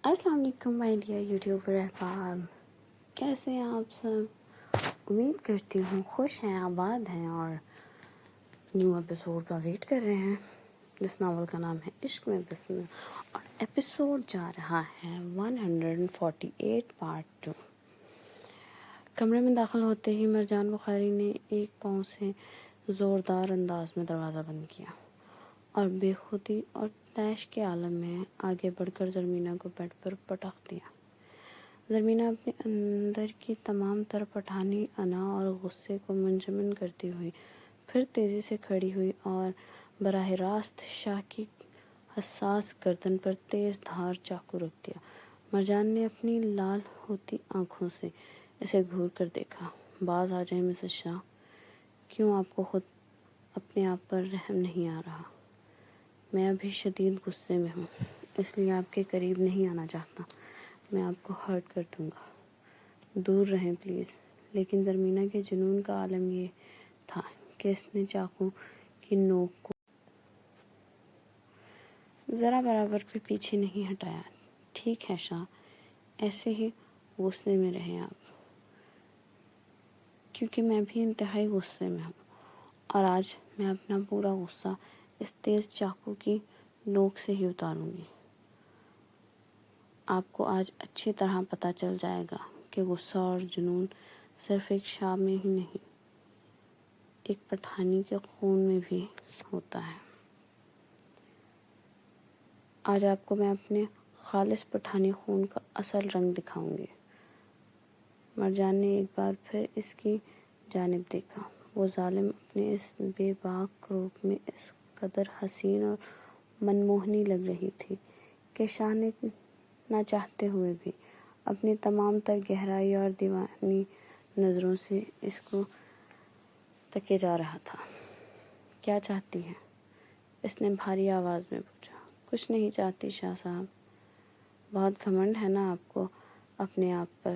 السلام علیکم my dear YouTuber احباب، کیسے ہیں آپ سب؟ امید کرتی ہوں خوش ہیں، آباد ہیں اور نیو ایپیسوڈ کا ویٹ کر رہے ہیں، جس ناول کا نام ہے عشق میں بسم، اور ایپیسوڈ جا رہا ہے 148 پارٹ 2۔ کمرے میں داخل ہوتے ہی مرجان بخاری نے ایک پاؤں سے زوردار انداز میں دروازہ بند کیا اور بے خودی اور طیش کے عالم میں آگے بڑھ کر زرمینہ کو بیڈ پر پٹخ دیا۔ زرمینہ اپنے اندر کی تمام تر پٹھانی انا اور غصے کو منجمد کرتی ہوئی پھر تیزی سے کھڑی ہوئی اور براہ راست شاہ کی حساس گردن پر تیز دھار چاقو رکھ دیا۔ مرجان نے اپنی لال ہوتی آنکھوں سے اسے گھور کر دیکھا۔ باز آ جائیں مسز شاہ، کیوں آپ کو خود اپنے آپ پر رحم نہیں آ رہا؟ میں ابھی شدید غصے میں ہوں، اس لیے آپ کے قریب نہیں آنا چاہتا، میں آپ کو ہرٹ کر دوں گا، دور رہیں پلیز۔ لیکن زرمینہ کے جنون کا عالم یہ تھا کہ اس نے چاقو کی نوک کو ذرا برابر بھی پیچھے نہیں ہٹایا۔ ٹھیک ہے شاہ، ایسے ہی غصے میں رہیں آپ، کیونکہ میں بھی انتہائی غصے میں ہوں، اور آج میں اپنا پورا غصہ اس تیز چاقو کی نوک سے ہی اتاروں گی۔ آپ کو آج اچھی طرح پتہ چل جائے گا کہ غصہ اور جنون صرف ایک شاہ میں ہی نہیں، ایک پٹھانی کے خون میں بھی ہوتا ہے۔ آج آپ کو میں اپنے خالص پٹھانی خون کا اصل رنگ دکھاؤں گی۔ مرجان نے ایک بار پھر اس کی جانب دیکھا۔ وہ ظالم اپنے اس بے باک روپ میں اس قدر حسین اور منموہنی لگ رہی تھی کہ شاہ نے نہ چاہتے ہوئے بھی اپنی تمام تر گہرائی اور دیوانی نظروں سے اس کو تکے جا رہا تھا۔ کیا چاہتی ہیں؟ اس نے بھاری آواز میں پوچھا۔ کچھ نہیں چاہتی شاہ صاحب۔ بہت گھمنڈ ہے نا آپ کو اپنے آپ پر،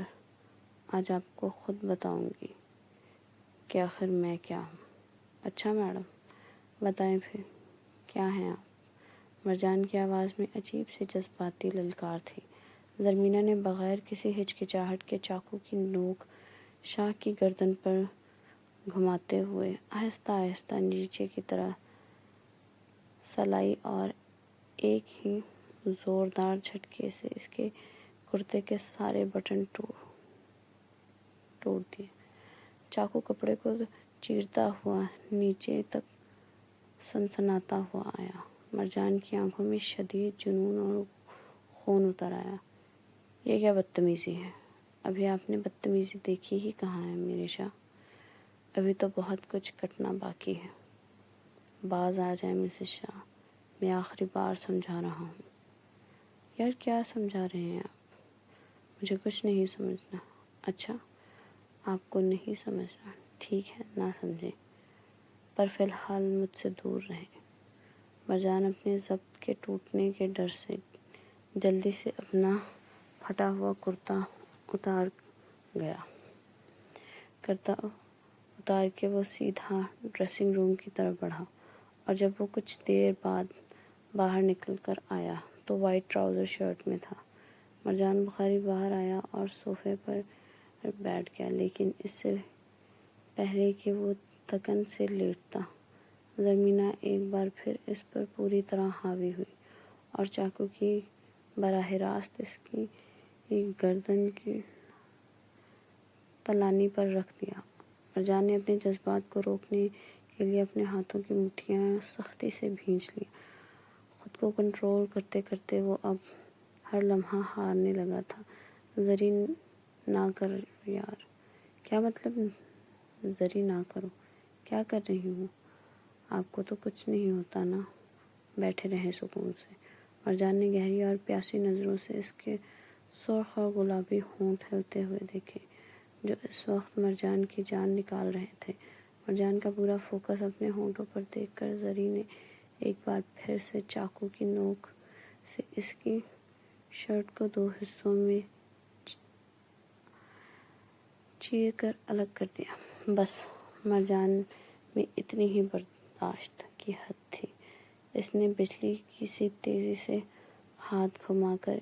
آج آپ کو خود بتاؤں گی کہ آخر میں کیا ہوں۔ اچھا میڈم، بتائیں پھر کیا ہیں آپ؟ مرجان کی آواز میں عجیب سی جذباتی للکار تھی۔ زرمینہ نے بغیر کسی ہچکچاہٹ کے چاقو کی نوک شاہ کی گردن پر گھماتے ہوئے آہستہ آہستہ نیچے کی طرف سلائی اور ایک ہی زوردار جھٹکے سے اس کے کرتے کے سارے بٹن توڑ دیے۔ چاقو کپڑے کو چیرتا ہوا نیچے تک سنسناتا ہوا آیا۔ مرجان کی آنکھوں میں شدید جنون اور خون اتر آیا۔ یہ کیا بدتمیزی ہے؟ ابھی آپ نے بدتمیزی دیکھی ہی کہاں ہے میرے شاہ، ابھی تو بہت کچھ کٹنا باقی ہے۔ باز آ جائیں مسز شاہ، میں آخری بار سمجھا رہا ہوں۔ یار کیا سمجھا رہے ہیں آپ؟ مجھے کچھ نہیں سمجھنا۔ اچھا، آپ کو نہیں سمجھنا، ٹھیک ہے، نہ سمجھیں، پر فی الحال مجھ سے دور رہیں۔ مرجان اپنے ضبط کے ٹوٹنے کے ڈر سے جلدی سے اپنا پھٹا ہوا کرتا اتار کے وہ سیدھا ڈریسنگ روم کی طرف بڑھا، اور جب وہ کچھ دیر بعد باہر نکل کر آیا تو وائٹ ٹراؤزر شرٹ میں تھا۔ مرجان بخاری باہر آیا اور صوفے پر بیٹھ گیا، لیکن اس سے پہلے کہ وہ تھکن سے لیٹتا، زرمینہ ایک بار پھر اس پر پوری طرح حاوی ہوئی اور چاقو کی براہ راست اس کی گردن کی تلانی پر رکھ دیا۔ مرجان نے اپنے جذبات کو روکنے کے لیے اپنے ہاتھوں کی مٹھیاں سختی سے بھینچ لیں۔ خود کو کنٹرول کرتے کرتے وہ اب ہر لمحہ ہارنے لگا تھا۔ زری نہ کر یار۔ کیا مطلب زری نہ کرو؟ کیا کر رہی ہوں؟ آپ کو تو کچھ نہیں ہوتا نا، بیٹھے رہیں سکون سے۔ مرجان نے گہری اور پیاسی نظروں سے اس کے سرخ اور گلابی ہونٹ ہلتے ہوئے دیکھے، جو اس وقت مرجان کی جان نکال رہے تھے۔ مرجان کا پورا فوکس اپنے ہونٹوں پر دیکھ کر زری نے ایک بار پھر سے چاقو کی نوک سے اس کی شرٹ کو دو حصوں میں چیر کر الگ کر دیا۔ بس، مرجان میں اتنی ہی برداشت کی حد تھی۔ اس نے بجلی کی سی تیزی سے ہاتھ گھما کر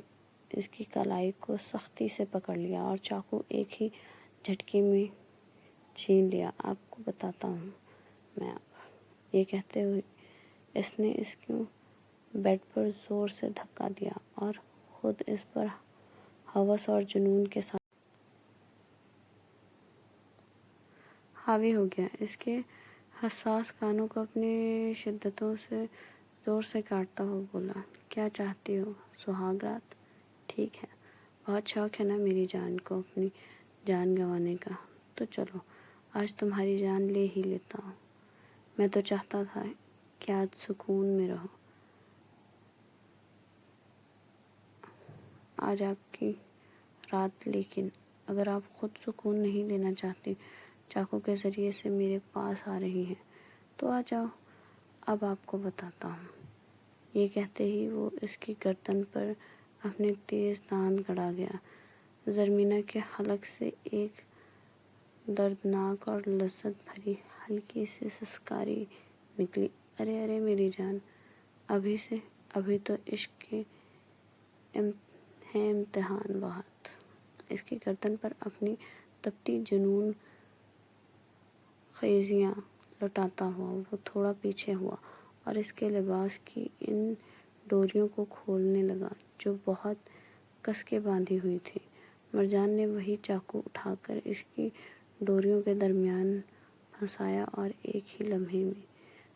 اس کی کلائی کو سختی سے پکڑ لیا اور چاقو ایک ہی جھٹکے میں چھین لیا۔ آپ کو بتاتا ہوں میں اب، یہ کہتے ہوئے اس نے اس کو بیڈ پر زور سے دھکا دیا اور خود اس پر ہوس اور جنون کے ساتھ حاوی ہو گیا۔ اس کے حساس کانوں کو اپنی شدتوں سے زور سے کاٹتا ہوا بولا، کیا چاہتی ہو؟ سہاگ رات؟ ٹھیک ہے، بہت شوق ہے نا میری جان کو اپنی جان گنوانے کا، تو چلو آج تمہاری جان لے ہی لیتا ہوں۔ میں تو چاہتا تھا کہ آج سکون میں رہو، آج آپ کی رات، لیکن اگر آپ خود سکون نہیں لینا چاہتی، چاقو کے ذریعے سے میرے پاس آ رہی ہیں، تو آ جاؤ، اب آپ کو بتاتا ہوں۔ یہ کہتے ہی وہ اس کی گردن پر اپنے تیز دانت گڑا گیا۔ زرمینہ کے حلق سے ایک دردناک اور لذت بھری ہلکی سی سسکاری نکلی۔ ارے ارے میری جان، ابھی تو عشق کے ہیں امتحان بہت۔ اس کی گردن پر اپنی تپتی جنون خیزیاں لٹاتا ہوا وہ تھوڑا پیچھے ہوا اور اس کے لباس کی ان ڈوریوں کو کھولنے لگا جو بہت کس کے باندھی ہوئی تھی۔ مرجان نے وہی چاقو اٹھا کر اس کی ڈوریوں کے درمیان پھنسایا اور ایک ہی لمحے میں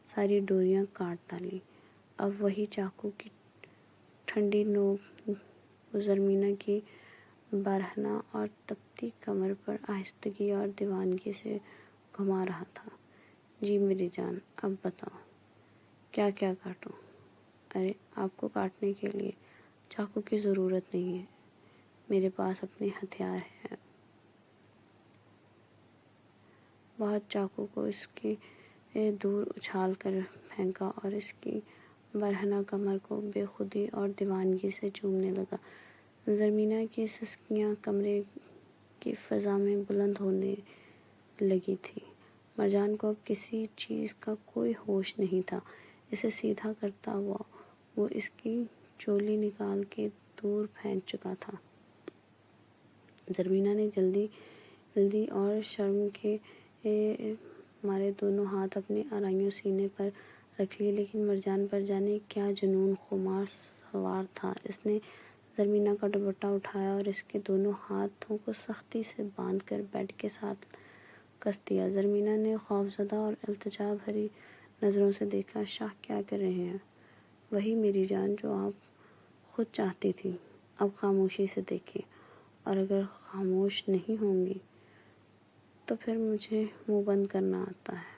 ساری ڈوریاں کاٹ ڈالیں۔ اب وہی چاقو کی ٹھنڈی نوک وہ زرمینہ کی برہنہ اور تپتی کمر پر آہستگی اور دیوانگی سے گھما رہا تھا۔ جی میری جان، اب بتاؤ کیا کیا کاٹوں؟ ارے آپ کو کاٹنے کے لیے چاقو کی ضرورت نہیں ہے، میرے پاس اپنے ہتھیار ہیں۔ بہت چاقو کو اس کی دور اچھال کر پھینکا اور اس کی برہنہ کمر کو بے خودی اور دیوانگی سے چومنے لگا۔ زرمینہ کی سسکیاں کمرے کی فضا میں بلند ہونے لگی تھیں۔ مرجان کو اب کسی چیز کا کوئی ہوش نہیں تھا۔ اسے سیدھا کرتا ہوا وہ اس کی چولی نکال کے دور پھینک چکا تھا۔ زرمینہ نے جلدی اور شرم کے مارے دونوں ہاتھ اپنے آرائیوں سینے پر رکھ لیے، لیکن مرجان پر جانے کیا جنون خمار سوار تھا۔ اس نے زرمینہ کا دوپٹہ اٹھایا اور اس کے دونوں ہاتھوں کو سختی سے باندھ کر بیڈ کے ساتھ کس دیا۔ زرمینہ نے خوفزدہ اور التجا بھری نظروں سے دیکھا، شاہ کیا کر رہے ہیں؟ وہی میری جان جو آپ خود چاہتی تھی۔ اب خاموشی سے دیکھیں، اور اگر خاموش نہیں ہوں گی تو پھر مجھے منہ بند کرنا آتا ہے،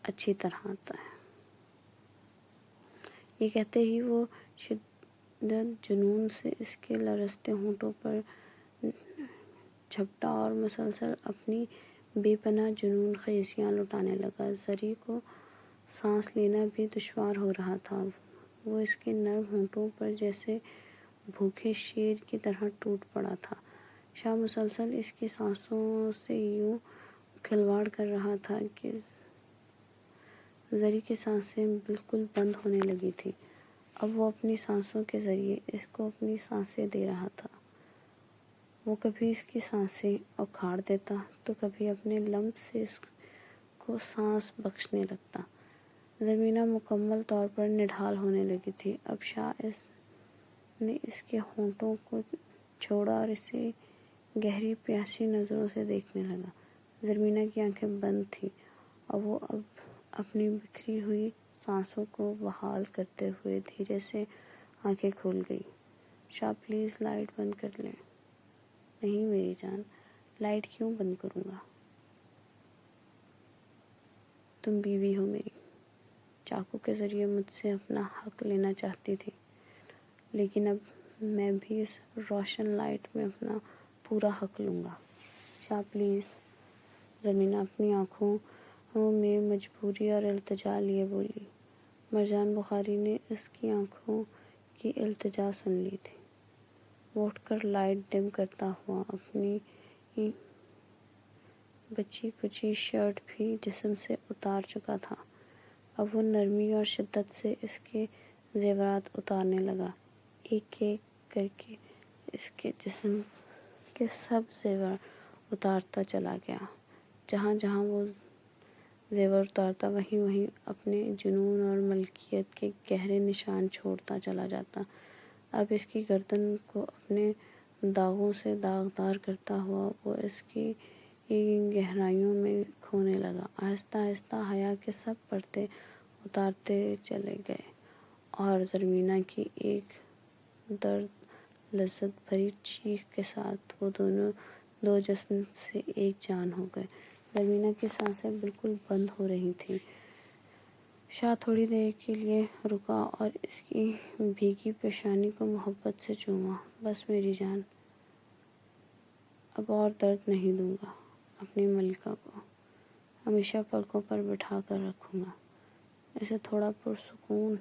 اچھی طرح آتا ہے۔ یہ کہتے ہی وہ شدت جنون سے اس کے لرزتے ہونٹوں پر جھپٹا اور مسلسل اپنی بے پناہ جنون خیزیاں لٹانے لگا۔ زری کو سانس لینا بھی دشوار ہو رہا تھا، وہ اس کے نرم ہونٹوں پر جیسے بھوکے شیر کی طرح ٹوٹ پڑا تھا۔ شاہ مسلسل اس کی سانسوں سے یوں کھلواڑ کر رہا تھا کہ زری کی سانسیں بالکل بند ہونے لگی تھیں۔ اب وہ اپنی سانسوں کے ذریعے اس کو اپنی سانسیں دے رہا تھا۔ وہ کبھی اس کی سانسیں اکھاڑ دیتا تو کبھی اپنے لمس سے اس کو سانس بخشنے لگتا۔ زرمینہ مکمل طور پر نڈھال ہونے لگی تھی۔ اب شاہ نے اس کے ہونٹوں کو چھوڑا اور اسے گہری پیاسی نظروں سے دیکھنے لگا۔ زرمینہ کی آنکھیں بند تھیں اور وہ اب اپنی بکھری ہوئی سانسوں کو بحال کرتے ہوئے دھیرے سے آنکھیں کھول گئی۔ شاہ پلیز لائٹ بند کر لیں۔ نہیں میری جان، لائٹ کیوں بند کروں گا؟ تم بیوی ہو میری، چاقو کے ذریعے مجھ سے اپنا حق لینا چاہتی تھی، لیکن اب میں بھی اس روشن لائٹ میں اپنا پورا حق لوں گا۔ شاہ پلیز۔ زرمینہ اپنی آنکھوں میں مجبوری اور التجا لیے بولی۔ مرجان بخاری نے اس کی آنکھوں کی التجا سن لی تھی۔ وہ اٹھ کر لائٹ ڈم کرتا ہوا اپنی بچی کچی شرٹ بھی جسم سے اتار چکا تھا۔ اب وہ نرمی اور شدت سے اس کے زیورات اتارنے لگا، ایک ایک کر کے اس کے جسم کے سب زیور اتارتا چلا گیا۔ جہاں جہاں وہ زیور اتارتا وہیں اپنے جنون اور ملکیت کے گہرے نشان چھوڑتا چلا جاتا۔ اب اس کی گردن کو اپنے داغوں سے داغدار کرتا ہوا وہ اس کی گہرائیوں میں کھونے لگا۔ آہستہ آہستہ حیا کے سب پردے اتارتے چلے گئے اور زرمینہ کی ایک درد لذت بھری چیخ کے ساتھ وہ دونوں دو جسم سے ایک جان ہو گئے۔ زرمینہ کی سانسیں بالکل بند ہو رہی تھیں۔ شاہ تھوڑی دیر کے لیے رکا اور اس کی بھیگی پیشانی کو محبت سے چوما۔ بس میری جان، اب اور درد نہیں دوں گا۔ اپنی ملکہ کو ہمیشہ پلکوں پر بٹھا کر رکھوں گا۔ اسے تھوڑا پرسکون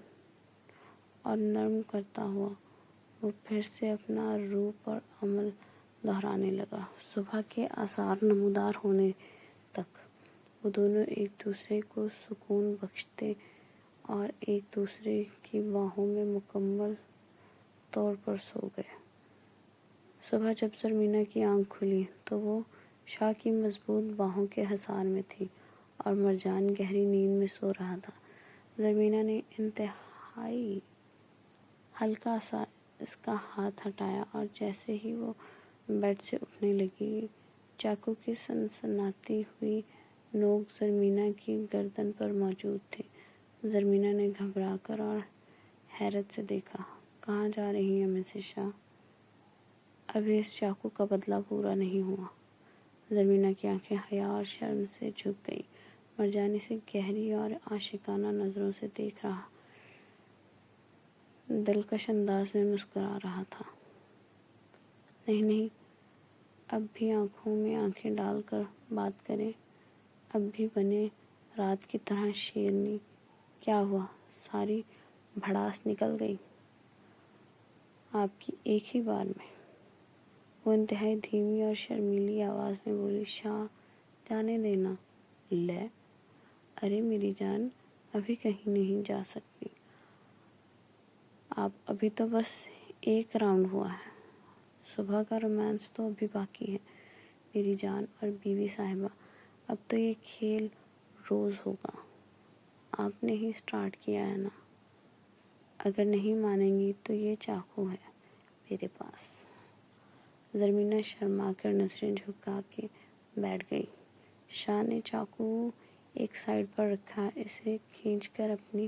اور نرم کرتا ہوا وہ پھر سے اپنا روپ اور عمل دہرانے لگا۔ صبح کے آثار نمودار ہونے تک وہ دونوں ایک دوسرے کو سکون بخشتے اور ایک دوسرے کی باہوں میں مکمل طور پر سو گئے۔ صبح جب زرمینہ کی آنکھ کھلی تو وہ شاہ کی مضبوط باہوں کے حصار میں تھی اور مرجان گہری نیند میں سو رہا تھا۔ زرمینہ نے انتہائی ہلکا سا اس کا ہاتھ ہٹایا اور جیسے ہی وہ بیڈ سے اٹھنے لگی، چاقو کی سنسناتی ہوئی نوک زرمینہ کی گردن پر موجود تھی۔ زرمینہ نے گھبرا کر اور حیرت سے دیکھا۔ کہاں جا رہی ہیں مسز شاہ؟ ابھی اس چاقو کا بدلہ پورا نہیں ہوا۔ زرمینہ کی آنکھیں حیا اور شرم سے جھک گئیں۔ مرجان اسے گہری اور عاشقانہ نظروں سے دیکھ رہا، دلکش انداز میں مسکرا رہا تھا۔ نہیں، اب بھی آنکھوں میں آنکھیں ڈال کر بات کریں، اب بھی بنے رات کی طرح شیرنی۔ کیا ہوا؟ ساری بھڑاس نکل گئی آپ کی ایک ہی بار میں؟ وہ انتہائی دھیمی اور شرمیلی آواز میں بولی۔ شاہ، جانے دینا۔ لے، ارے میری جان، ابھی کہیں نہیں جا سکتی آپ، ابھی تو بس ایک راؤنڈ ہوا ہے۔ صبح کا رومانس تو ابھی باقی ہے میری جان اور بیوی صاحبہ۔ اب تو یہ کھیل روز ہوگا۔ آپ نے ہی سٹارٹ کیا ہے نا۔ اگر نہیں مانیں گی تو یہ چاقو ہے میرے پاس۔ زرمینہ شرما کر نظریں جھکا کے بیٹھ گئی۔ شاہ نے چاقو ایک سائیڈ پر رکھا، اسے کھینچ کر اپنی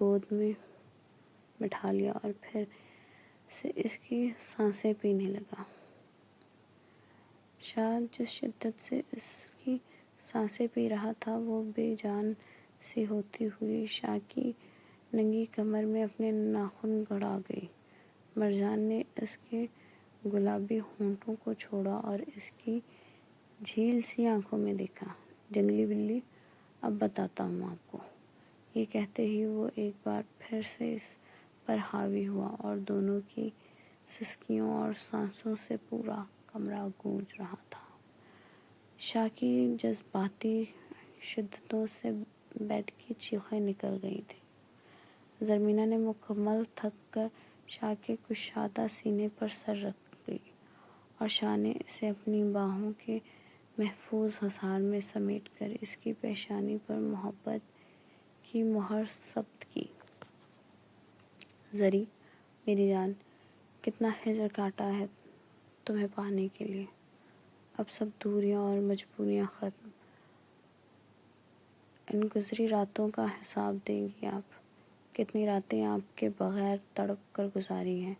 گود میں بٹھا لیا اور پھر سے اس کی سانسیں پینے لگا۔ شاہ جس شدت سے اس کی سانسیں پی رہا تھا وہ بے جان سی ہوتی ہوئی شاہ کی ننگی کمر میں اپنے ناخن گڑا گئی۔ مرجان نے اس کے گلابی ہونٹوں کو چھوڑا اور اس کی جھیل سی آنکھوں میں دیکھا۔ جنگلی بلی، اب بتاتا ہوں آپ کو۔ یہ کہتے ہی وہ ایک بار پھر سے اس پر حاوی ہوا اور دونوں کی سسکیوں اور سانسوں سے پورا کمرہ گونج رہا تھا۔ شاہ کی جذباتی شدتوں سے بیڈ کی چیخیں نکل گئی تھیں۔ زرمینہ نے مکمل تھک کر شاہ کے کشادہ سینے پر سر رکھ گئی اور شاہ نے اسے اپنی باہوں کے محفوظ حصار میں سمیٹ کر اس کی پیشانی پر محبت کی مہر ثبت کی۔ زری، میری جان، کتنا ہجر کاٹا ہے تمہیں پانے کے لیے۔ اب سب دوریاں اور مجبوریاں ختم۔ ان گزری راتوں کا حساب دیں گی آپ۔ کتنی راتیں آپ کے بغیر تڑپ کر گزاری ہیں،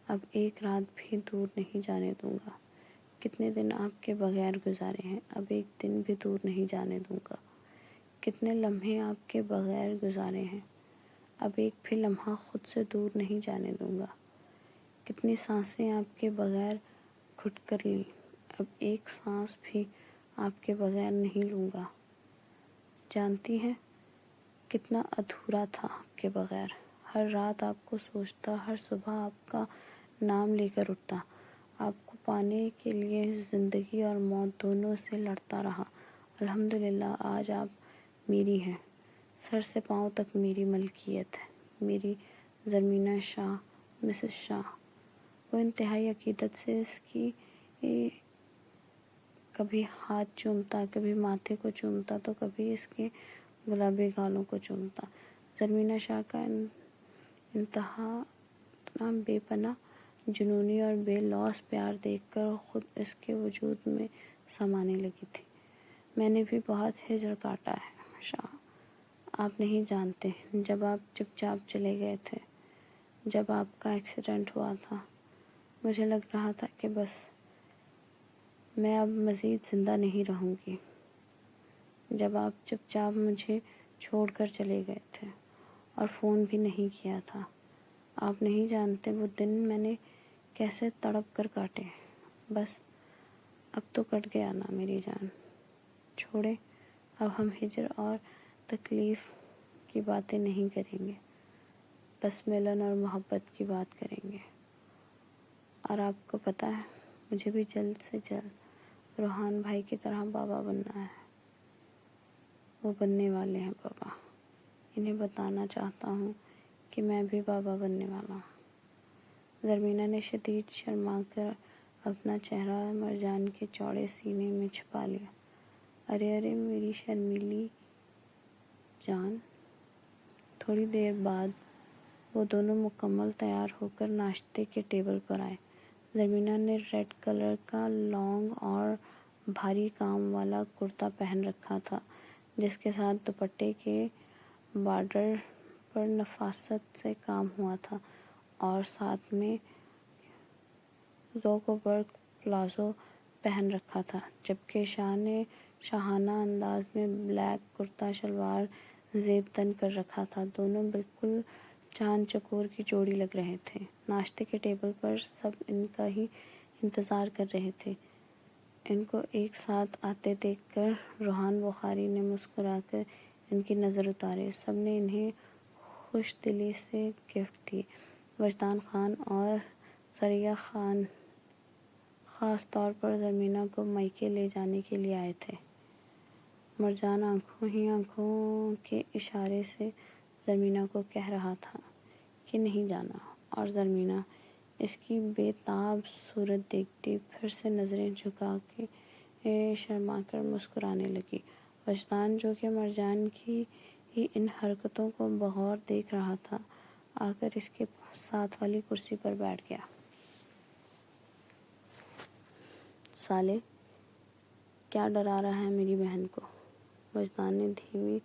اب ایک رات بھی دور نہیں جانے دوں گا۔ کتنے دن آپ کے بغیر گزارے ہیں، اب ایک دن بھی دور نہیں جانے دوں گا۔ کتنے لمحے آپ کے بغیر گزارے ہیں، اب ایک بھی لمحہ خود سے دور نہیں جانے دوں گا۔ کتنی سانسیں آپ کے بغیر گھٹ کر لیں، اب ایک سانس بھی آپ کے بغیر نہیں لوں گا۔ جانتی ہیں کتنا ادھورا تھا آپ کے بغیر۔ ہر رات آپ کو سوچتا، ہر صبح آپ کا نام لے کر اٹھتا، آپ کو پانے کے لیے زندگی اور موت دونوں سے لڑتا رہا۔ الحمدللہ آج آپ میری ہیں، سر سے پاؤں تک میری ملکیت ہے، میری زرمینہ شاہ، مسز شاہ۔ وہ وہ انتہائی عقیدت سے اس کی کبھی ہاتھ چومتا، کبھی ماتھے کو چومتا تو کبھی اس کے گلابی گالوں کو چومتا۔ زرمینہ شاہ کا انتہا اتنا بے پناہ جنونی اور بے لوث پیار دیکھ کر خود اس کے وجود میں سمانے لگی تھی۔ میں نے بھی بہت ہجر کاٹا ہے شاہ، آپ نہیں جانتے۔ جب آپ چپ چاپ چلے گئے تھے، جب آپ کا ایکسیڈنٹ ہوا تھا، مجھے لگ رہا تھا کہ بس میں اب مزید زندہ نہیں رہوں گی۔ جب آپ چپ چاپ مجھے چھوڑ کر چلے گئے تھے اور فون بھی نہیں کیا تھا، آپ نہیں جانتے وہ دن میں نے کیسے تڑپ کر کاٹے۔ بس اب تو کٹ گیا نا میری جان، چھوڑے، اب ہم ہجر اور تکلیف کی باتیں نہیں کریں گے، بس ملن اور محبت کی بات کریں گے۔ اور آپ کو پتہ ہے، مجھے بھی جلد سے جلد روحان بھائی کی طرح بابا بننا ہے۔ وہ بننے والے ہیں بابا، انہیں بتانا چاہتا ہوں کہ میں بھی بابا بننے والا ہوں۔ زرمینہ نے شدید شرما کر اپنا چہرہ مرجان کے چوڑے سینے میں چھپا لیا۔ ارے ارے میری شرمیلی جان۔ تھوڑی دیر بعد وہ دونوں مکمل تیار ہو کر ناشتے کے ٹیبل پر آئے۔ زرمینہ نے ریڈ کلر کا لانگ اور بھاری کام والا کرتا پہن رکھا تھا، جس کے ساتھ دوپٹے کے بارڈر پر نفاست سے کام ہوا تھا، اور ساتھ میں زوکوبرگ پلازو پہن رکھا تھا، جبکہ شاہ نے شاہانہ انداز میں بلیک کرتا شلوار زیب تن کر رکھا تھا۔ دونوں بالکل چاند چکور کی جوڑی لگ رہے تھے۔ ناشتے کے ٹیبل پر سب ان کا ہی انتظار کر رہے تھے۔ ان کو ایک ساتھ آتے دیکھ کر روحان بخاری نے مسکرا کر ان کی نظر اتارے۔ سب نے انہیں خوش دلی سے گفٹ دیے۔ وجدان خان اور ثریا خان خاص طور پر زرمینہ کو میکے لے جانے کے لیے آئے تھے۔ مرجان آنکھوں ہی آنکھوں کے اشارے سے زرمینہ کو کہہ رہا تھا کہ نہیں جانا، اور زرمینہ اس کی بے تاب صورت دیکھتی پھر سے نظریں جھکا کے شرما کر مسکرانے لگی۔ وجدان، جو کہ مرجان کی ہی ان حرکتوں کو بغور دیکھ رہا تھا، آ کر اس کے ساتھ والی کرسی پر بیٹھ گیا۔ سالے، کیا ڈرا رہا ہے میری بہن کو؟ وجدان نے دھیمی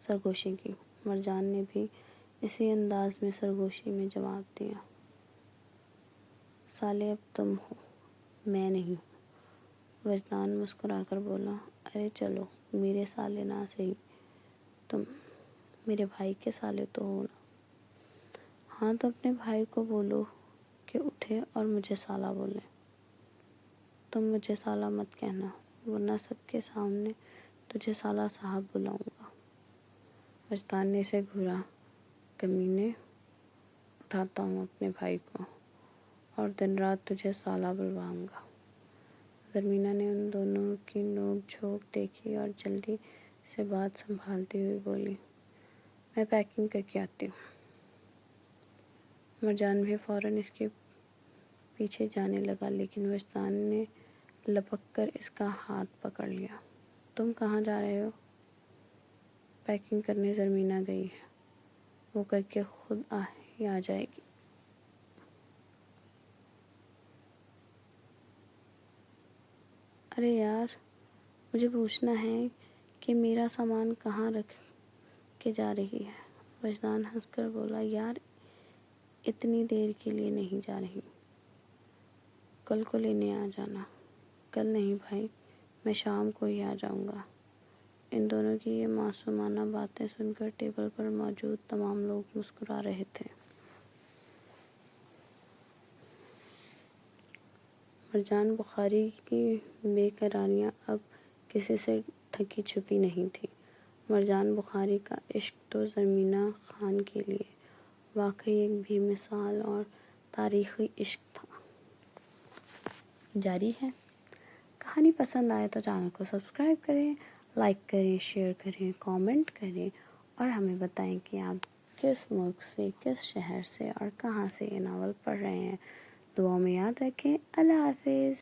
سرگوشی کی۔ مرجان نے بھی اسی انداز میں سرگوشی میں جواب دیا۔ سالے، اب تم ہو، میں نہیں ہوں۔ وجدان مسکرا کر بولا، ارے چلو میرے سالے نہ سہی، تم میرے بھائی کے سالے تو ہو نا۔ ہاں تو اپنے بھائی کو بولو کہ اٹھے اور مجھے سالا بولے۔ تم مجھے سالا مت کہنا، ورنہ سب کے سامنے تجھے سالا صاحب بلاؤں گا۔ وجدان نے اسے گھورا، کمینے، اٹھاتا ہوں اپنے بھائی کو اور دن رات تجھے سالا بلواؤں گا۔ زرمینہ نے ان دونوں کی نوک جھونک دیکھی اور جلدی سے بات سنبھالتی ہوئی بولی، میں پیکنگ کر کے آتی ہوں۔ مرجان بھی فوراً اس کے پیچھے جانے لگا، لیکن وجدان نے لپک کر اس کا ہاتھ پکڑ لیا۔ تم کہاں جا رہے ہو؟ پیکنگ کرنے زرمینہ گئی ہے، وہ کر کے خود ہی آ جائے گی۔ ارے یار، مجھے پوچھنا ہے کہ میرا سامان کہاں رکھ کے جا رہی ہے؟ وجدان ہنس کر بولا، یار اتنی دیر کے لیے نہیں جا رہی، کل کو لینے آ جانا۔ کل نہیں بھائی، میں شام کو ہی آ جاؤں گا۔ ان دونوں کی یہ معصومانہ باتیں سن کر ٹیبل پر موجود تمام لوگ مسکرا رہے تھے۔ مرجان بخاری کی بے قراریاں اب کسی سے ڈھکی چھپی نہیں تھی۔ مرجان بخاری کا عشق تو زرمینہ خان کے لیے واقعی ایک بے مثال اور تاریخی عشق تھا۔ جاری ہے۔ کہانی پسند آئے تو چینل کو سبسکرائب کریں، لائک کریں، شیئر کریں، کامنٹ کریں اور ہمیں بتائیں کہ آپ کس ملک سے، کس شہر سے اور کہاں سے یہ ناول پڑھ رہے ہیں۔ دعا میں یاد رکھیں. اللہ حافظ.